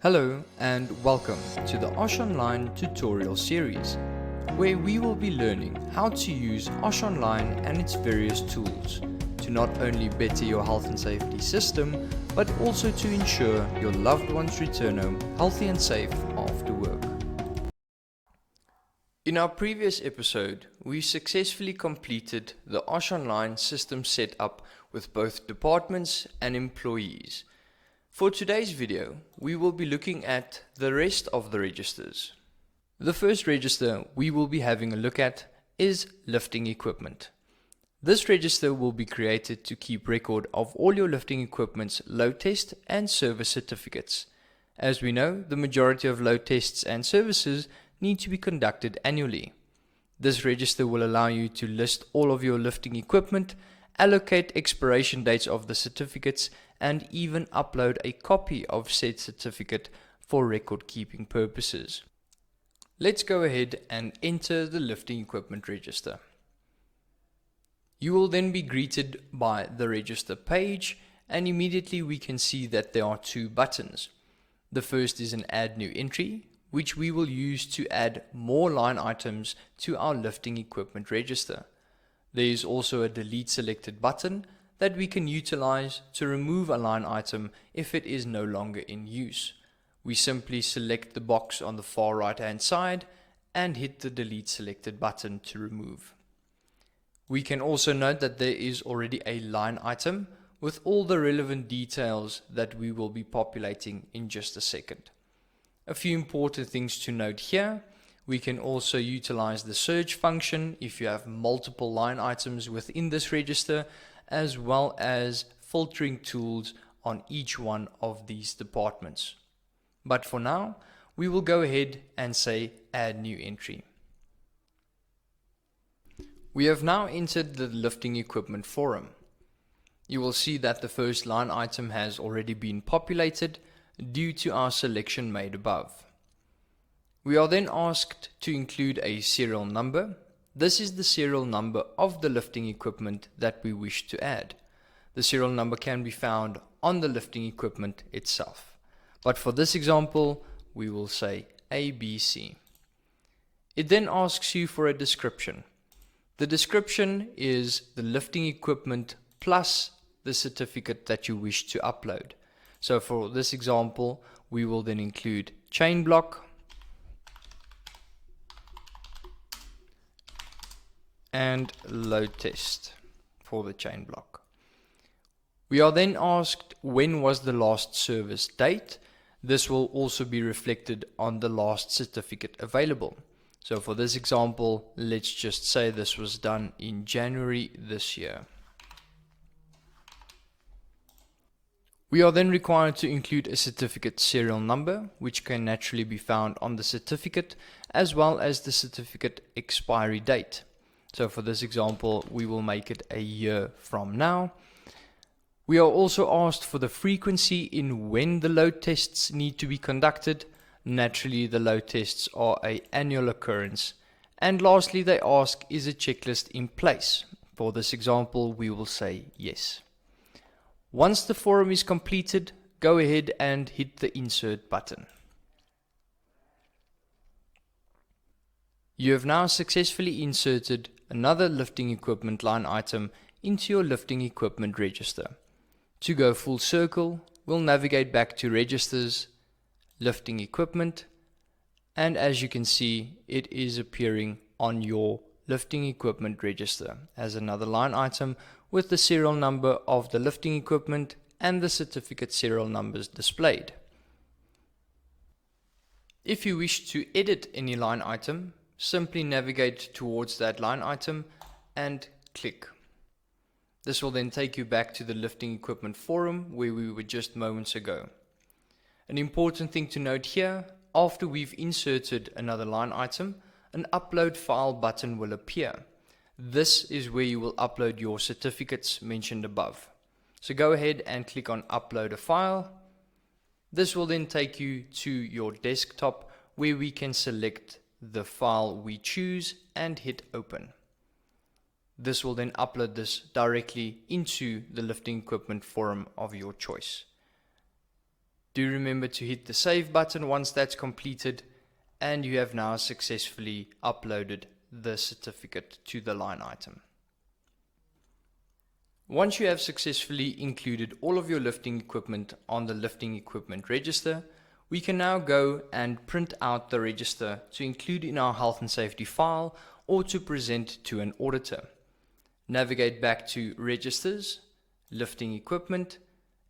Hello and welcome to the Osh Online tutorial series, where we will be learning how to use Osh Online and its various tools to not only better your health and safety system, but also to ensure your loved ones return home healthy and safe after work. In our previous episode, we successfully completed the Osh Online system setup with both departments and employees. For today's video, we will be looking at the rest of the registers. The first register we will be having a look at is lifting equipment. This register will be created to keep record of all your lifting equipment's load test and service certificates. As we know, the majority of load tests and services need to be conducted annually. This register will allow you to list all of your lifting equipment, allocate expiration dates of the certificates, and even upload a copy of said certificate for record keeping purposes. Let's go ahead and enter the lifting equipment register. You will then be greeted by the register page, and immediately we can see that there are two buttons. The first is an add new entry, which we will use to add more line items to our lifting equipment register. There is also a delete selected button that we can utilize to remove a line item if it is no longer in use. We simply select the box on the far right hand side and hit the delete selected button to remove. We can also note that there is already a line item with all the relevant details that we will be populating in just a second. A few important things to note here. We can also utilize the search function if you have multiple line items within this register, as well as filtering tools on each one of these departments. But for now, we will go ahead and say add new entry. We have now entered the lifting equipment forum. You will see that the first line item has already been populated due to our selection made above. We are then asked to include a serial number. This is the serial number of the lifting equipment that we wish to add. The serial number can be found on the lifting equipment itself. But for this example, we will say ABC. It then asks you for a description. The description is the lifting equipment plus the certificate that you wish to upload. So for this example, we will then include chain block and load test for the chain block. We are then asked when was the last service date. This will also be reflected on the last certificate available. So for this example, let's just say this was done in January this year. We are then required to include a certificate serial number, which can naturally be found on the certificate, as well as the certificate expiry date. So for this example, we will make it a year from now. We are also asked for the frequency in when the load tests need to be conducted. Naturally, the load tests are an annual occurrence. And lastly, they ask, is a checklist in place? For this example, we will say yes. Once the form is completed, go ahead and hit the insert button. You have now successfully inserted another lifting equipment line item into your lifting equipment register. To go full circle, we'll navigate back to registers, lifting equipment, and as you can see, it is appearing on your lifting equipment register as another line item with the serial number of the lifting equipment and the certificate serial numbers displayed. If you wish to edit any line item, simply navigate towards that line item and click. This will then take you back to the lifting equipment forum where we were just moments ago. An important thing to note here, after we've inserted another line item, an upload file button will appear. This is where you will upload your certificates mentioned above. So go ahead and click on upload a file. This will then take you to your desktop where we can select the file we choose and hit open. This will then upload this directly into the lifting equipment forum of your choice. Do remember to hit the save button once that's completed, and you have now successfully uploaded the certificate to the line item. Once you have successfully included all of your lifting equipment on the lifting equipment register, we can now go and print out the register to include in our health and safety file or to present to an auditor. Navigate back to Registers, Lifting Equipment,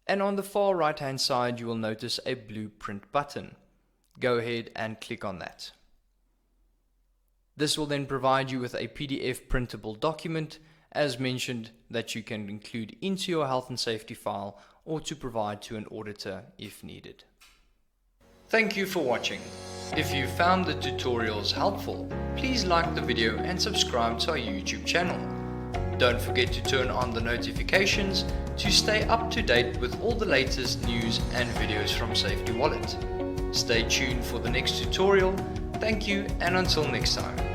and on the far right hand side you will notice a blue print button. Go ahead and click on that. This will then provide you with a PDF printable document, as mentioned, that you can include into your health and safety file or to provide to an auditor if needed. Thank you for watching. If you found the tutorials helpful, please like the video and subscribe to our YouTube channel. Don't forget to turn on the notifications to stay up to date with all the latest news and videos from Safety Wallet. Stay tuned for the next tutorial. Thank you, and until next time.